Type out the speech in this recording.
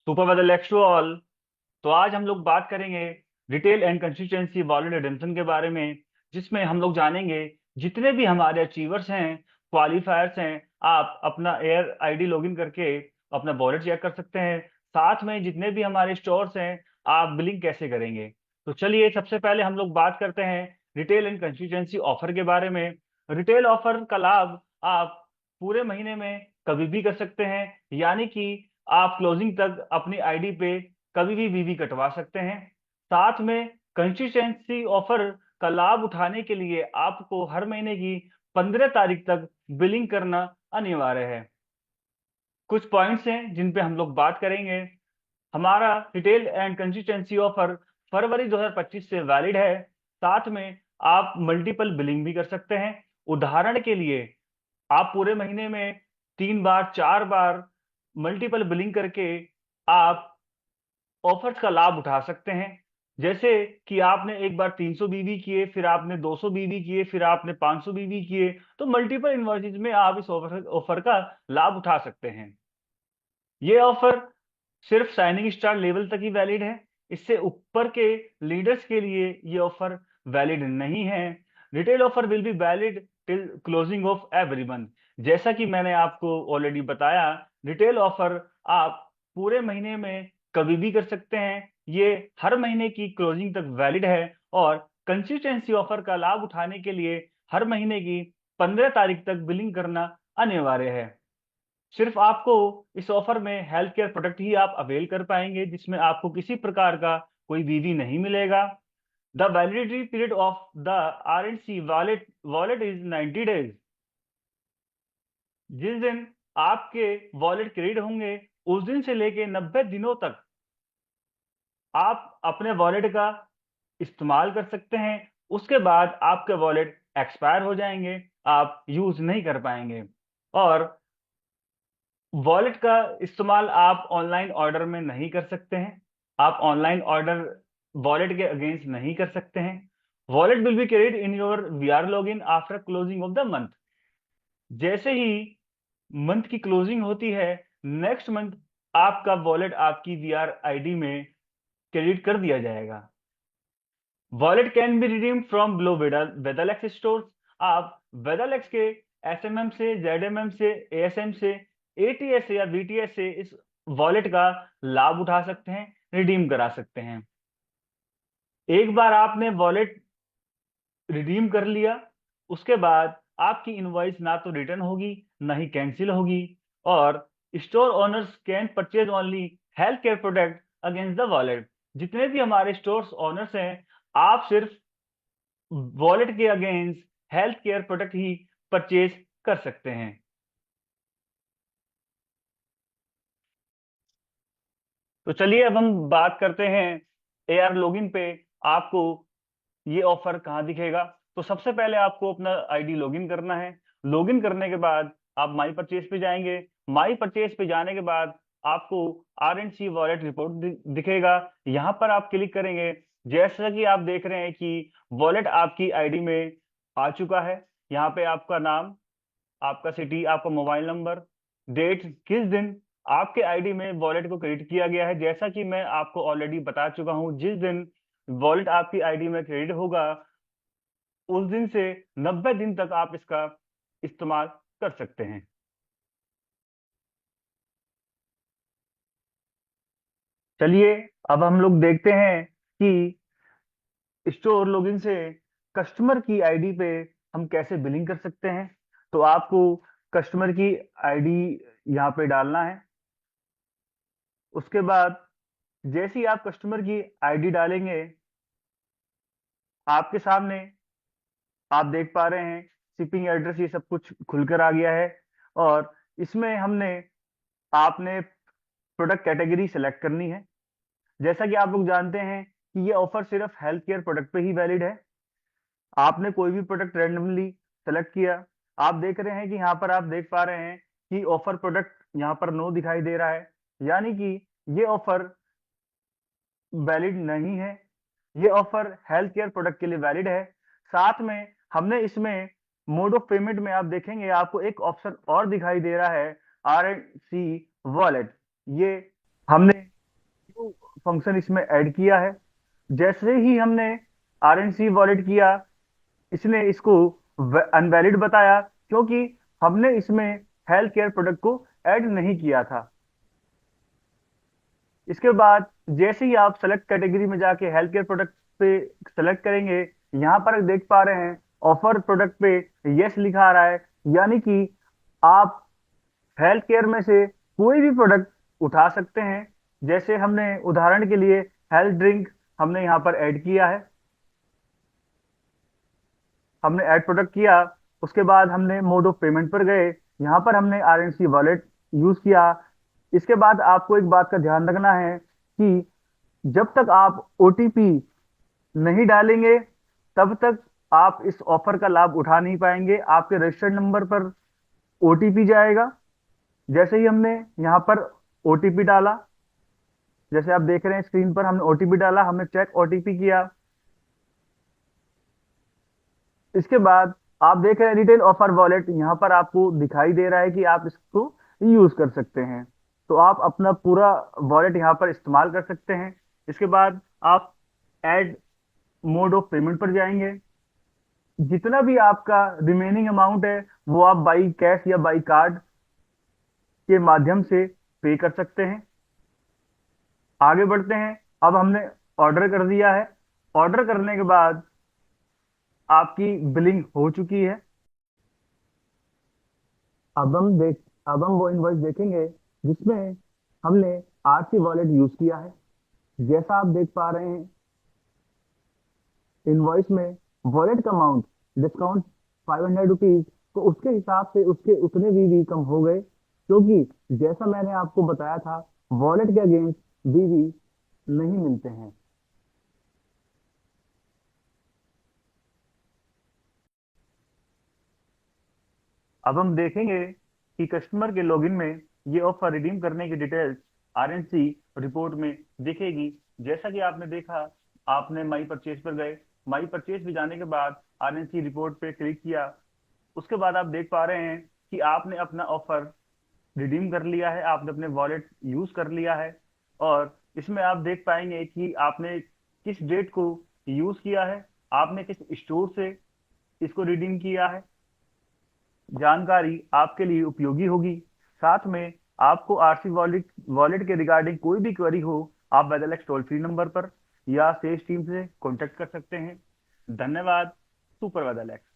Super weather लेक्स to all. तो आज हम लोग बात करेंगे retail and consistency wallet redemption के बारे में, जिसमें हम लोग जानेंगे जितने भी हमारे अचीवर्स हैं, क्वालिफायर्स हैं। आप अपना एयर आईडी लॉगिन करके अपना वॉलेट चेक कर सकते हैं। साथ में जितने भी हमारे स्टोर्स हैं, आप बिलिंग कैसे करेंगे। तो चलिए सबसे पहले हम लोग बात करते हैं रिटेल एंड कंसिस्टेंसी ऑफर के बारे में। रिटेल ऑफर का लाभ आप पूरे महीने में कभी भी कर सकते हैं, यानी कि आप क्लोजिंग तक अपनी आईडी पे कभी भी बीवी कटवा सकते हैं। साथ में कंसिस्टेंसी ऑफर का लाभ उठाने के लिए आपको हर महीने की 15 तारीख तक बिलिंग करना अनिवार्य है। कुछ पॉइंट्स हैं जिन पे हम लोग बात करेंगे। हमारा रिटेल एंड कंसिस्टेंसी ऑफर फरवरी 2025 से वैलिड है। साथ में आप मल्टीपल बिलिंग भी कर सकते हैं। उदाहरण के लिए आप पूरे महीने में 3 बार 4 बार मल्टीपल बिलिंग करके आप ऑफर्स का लाभ उठा सकते हैं। जैसे कि आपने एक बार 300 बीबी किए, फिर आपने 200 बीबी किए, फिर आपने 500 बीबी किए, तो मल्टीपल इन्वॉइसेज में आप इस ऑफर का लाभ उठा सकते हैं। ये ऑफर सिर्फ साइनिंग स्टार लेवल तक ही वैलिड है। इससे ऊपर के लीडर्स के लिए ये ऑफर वैलिड नहीं है। Retail offer will be valid till closing of every month. जैसा कि मैंने आपको ऑलरेडी बताया, रिटेल ऑफर आप पूरे महीने में कभी भी कर सकते हैं। ये हर महीने की क्लोजिंग तक वैलिड है। और कंसिस्टेंसी ऑफर का लाभ उठाने के लिए हर महीने की 15 तारीख तक बिलिंग करना अनिवार्य है। सिर्फ आपको इस ऑफर में हेल्थ केयर प्रोडक्ट ही आप अवेल कर पाएंगे, जिसमें आपको किसी प्रकार का कोई बीवी नहीं मिलेगा। The validity period of the R and C wallet wallet is 90 days. जिस दिन आपके वॉलेट क्रेडिट होंगे, उस दिन से लेके 90 दिनों तक आप अपने वॉलेट का इस्तेमाल कर सकते हैं। उसके बाद आपके वॉलेट एक्सपायर हो जाएंगे, आप यूज नहीं कर पाएंगे। और वॉलेट का इस्तेमाल आप ऑनलाइन ऑर्डर में नहीं कर सकते हैं। आप ऑनलाइन ऑर्डर वॉलेट के अगेंस्ट नहीं कर सकते हैं। Wallet will be carried in your VR login after closing of the month. जैसे ही मंथ की क्लोजिंग होती है, नेक्स्ट मंथ आपका वॉलेट आपकी वीआर आईडी में क्रेडिट कर दिया जाएगा। Wallet can be redeem from below वेदालेक्स स्टोर्स। आप वेदालेक्स के एसएमएम से, जेडएमएम से, एएसएम से, एटीएस से या बीटीएस से इस वॉलेट का लाभ उठा सकते हैं, रिडीम करा सकते हैं। एक बार आपने वॉलेट रिडीम कर लिया, उसके बाद आपकी इनवॉइस ना तो रिटर्न होगी, ना ही कैंसिल होगी। और store owners can purchase only health care product against the wallet. जितने भी हमारे स्टोर ओनर्स हैं, आप सिर्फ वॉलेट के अगेंस्ट हेल्थ केयर प्रोडक्ट ही परचेज कर सकते हैं। तो चलिए अब हम बात करते हैं एआर लॉगिन पे आपको ये ऑफर कहाँ दिखेगा। तो सबसे पहले आपको अपना आईडी लॉगिन करना है। लॉगिन करने के बाद आप माई परचेज पे जाएंगे। माई परचेज पे जाने के बाद आपको R and C wallet report दिखेगा। यहाँ पर आप क्लिक करेंगे। जैसा कि आप देख रहे हैं कि वॉलेट आपकी आईडी में आ चुका है। यहाँ पे आपका नाम, आपका सिटी, आपका मोबाइल नंबर, डेट, किस दिन आपके आईडी में वॉलेट को क्रेडिट किया गया है। जैसा कि मैं आपको ऑलरेडी बता चुका हूं, जिस दिन वॉलेट आपकी आईडी में क्रेडिट होगा, उस दिन से 90 दिन तक आप इसका इस्तेमाल कर सकते हैं। चलिए अब हम लोग देखते हैं कि स्टोर लॉगिन से कस्टमर की आईडी पे हम कैसे बिलिंग कर सकते हैं। तो आपको कस्टमर की आईडी यहाँ पे डालना है। उसके बाद जैसे ही आप कस्टमर की आईडी डालेंगे, आपके सामने आप देख पा रहे हैं शिपिंग एड्रेस, ये सब कुछ खुलकर आ गया है। और इसमें हमने आपने प्रोडक्ट कैटेगरी सेलेक्ट करनी है। जैसा कि आप लोग जानते हैं कि ये ऑफर सिर्फ हेल्थ केयर प्रोडक्ट पे ही वैलिड है। आपने कोई भी प्रोडक्ट रैंडमली सेलेक्ट किया। आप देख रहे हैं कि यहाँ पर आप देख पा रहे हैं कि ऑफर प्रोडक्ट यहाँ पर नो दिखाई दे रहा है, यानी कि ये ऑफर वैलिड नहीं है। ये ऑफर हेल्थ केयर प्रोडक्ट के लिए वैलिड है। साथ में हमने इसमें मोड ऑफ पेमेंट में आप देखेंगे आपको एक ऑप्शन और दिखाई दे रहा है, आर एंड सी वॉलेट। ये हमने फंक्शन इसमें ऐड किया है। जैसे ही हमने RNC वॉलेट किया, इसने इसको अनवैलिड बताया, क्योंकि हमने इसमें हेल्थ केयर प्रोडक्ट को ऐड नहीं किया था। इसके बाद जैसे ही आप सेलेक्ट कैटेगरी में जाके हेल्थ केयर प्रोडक्ट पे सेलेक्ट करेंगे, यहाँ पर देख पा रहे हैं ऑफर प्रोडक्ट पे यस लिखा आ रहा है, यानी कि आप हेल्थ केयर में से कोई भी प्रोडक्ट उठा सकते हैं। जैसे हमने उदाहरण के लिए हेल्थ ड्रिंक हमने यहाँ पर ऐड किया है, हमने ऐड प्रोडक्ट किया। उसके बाद हमने मोड ऑफ पेमेंट पर गए, यहाँ पर हमने RNC वॉलेट यूज किया। इसके बाद आपको एक बात का ध्यान रखना है कि जब तक आप OTP नहीं डालेंगे, तब तक आप इस ऑफर का लाभ उठा नहीं पाएंगे। आपके रजिस्टर्ड नंबर पर OTP जाएगा। जैसे ही हमने यहाँ पर OTP डाला, जैसे आप देख रहे हैं स्क्रीन पर, हमने OTP डाला, हमने चेक OTP किया। इसके बाद आप देख रहे हैं रिटेल ऑफर वॉलेट, यहाँ पर आपको दिखाई दे रहा है कि आप इसको यूज कर सकते हैं। तो आप अपना पूरा वॉलेट यहाँ पर इस्तेमाल कर सकते हैं। इसके बाद आप ऐड मोड ऑफ पेमेंट पर जाएंगे। जितना भी आपका रिमेनिंग अमाउंट है वो आप बाई कैश या बाई कार्ड के माध्यम से पे कर सकते हैं। आगे बढ़ते हैं। अब हमने ऑर्डर कर दिया है। ऑर्डर करने के बाद आपकी बिलिंग हो चुकी है। अब हम वो इनवॉइस देखेंगे जिसमें हमने RC वॉलेट यूज किया है। जैसा आप देख पा रहे हैं इनवॉइस में वॉलेट का अमाउंट डिस्काउंट 500 रुपीज, तो उसके हिसाब से उसके उतने भी कम हो गए, क्योंकि जैसा मैंने आपको बताया था वॉलेट के अगेंस्ट बीवी नहीं मिलते हैं। अब हम देखेंगे कि कस्टमर के लॉगिन में ये ऑफर रिडीम करने की डिटेल्स RNC रिपोर्ट में दिखेगी। जैसा कि आपने देखा, आपने माई परचेज पर गए, माई परचेज पे जाने के बाद RNC रिपोर्ट पे क्लिक किया। उसके बाद आप देख पा रहे हैं कि आपने अपना ऑफर रिडीम कर लिया है, आपने अपने वॉलेट यूज कर लिया है। और इसमें आप देख पाएंगे कि आपने किस डेट को यूज किया है, आपने किस स्टोर से इसको रिडीम किया है। जानकारी आपके लिए उपयोगी होगी। साथ में आपको RC वॉलेट वॉलेट के रिगार्डिंग कोई भी क्वेरी हो, आप वेदरलेक्स टोल फ्री नंबर पर या सेल्स टीम से कॉन्टेक्ट कर सकते हैं। धन्यवाद। सुपर वेदरलेक्स।